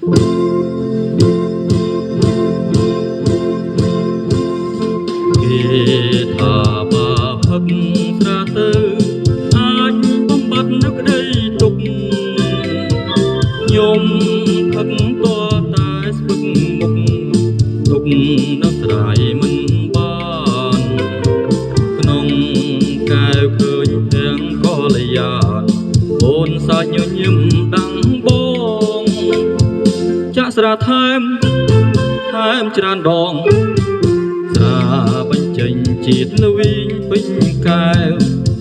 គេថាបើផឹកស្រាទៅអាចបំបត្តិនៅក្តីទុក្ខខ្ញុំផឹកតតែស្ពឹកមុខទុកនៅស្រ័យមិនបានក្នុងកែវឃើញទាំងកល្យានអូនសាច់ញញឹមដាំងបងចាក់ស្រាថែមច្រើនដងស្រាបញ្ចេញជាតិល្វីងពេញកែវ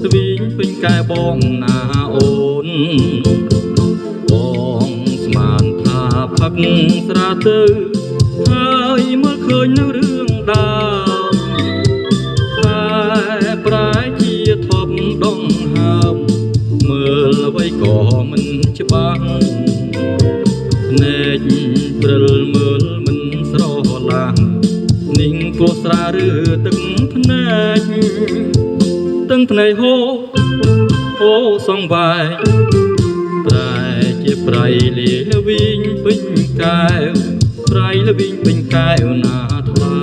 ល្វីងពេញកែវបងណាអូនបងស្មានថាផឹកស្រាទៅហើយមើលឃើញនៅរឿងដើមតែប្រែជាធប់ដងហើមមើលអ្វីក៏មិនច្បាស់ភ្នែកព្រិលមើលមិនស្រឡាងនិងព្រោះស្រាឬទឹកភ្នែកទាំងភ្នែកហូសងវាយតែជាប្រៃលាវីងពេញកែវប្រៃលាវីងពេញកែវណាថ្លៃ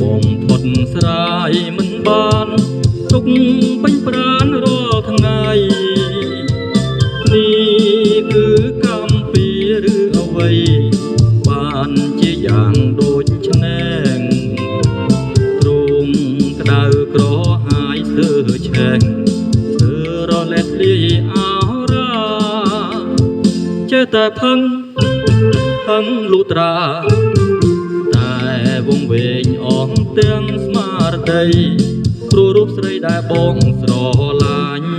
បងផុតស្រាយមិនបានទុកពេញប្រានរាល់ថ្ងៃនេះគឺកម្មពីឬអ្វីបានជាយ៉ាងដូចឆ្នែងទ្រង់ក្តៅក្រហាយស្ទើរឆេងស្ទើររលែកលាយអរ៉ាចេះតែផឹងលូត្រាវងវែងអស់ទាំងស្មារតីព្រោះរូបស្រីដែលបងស្រឡាញ់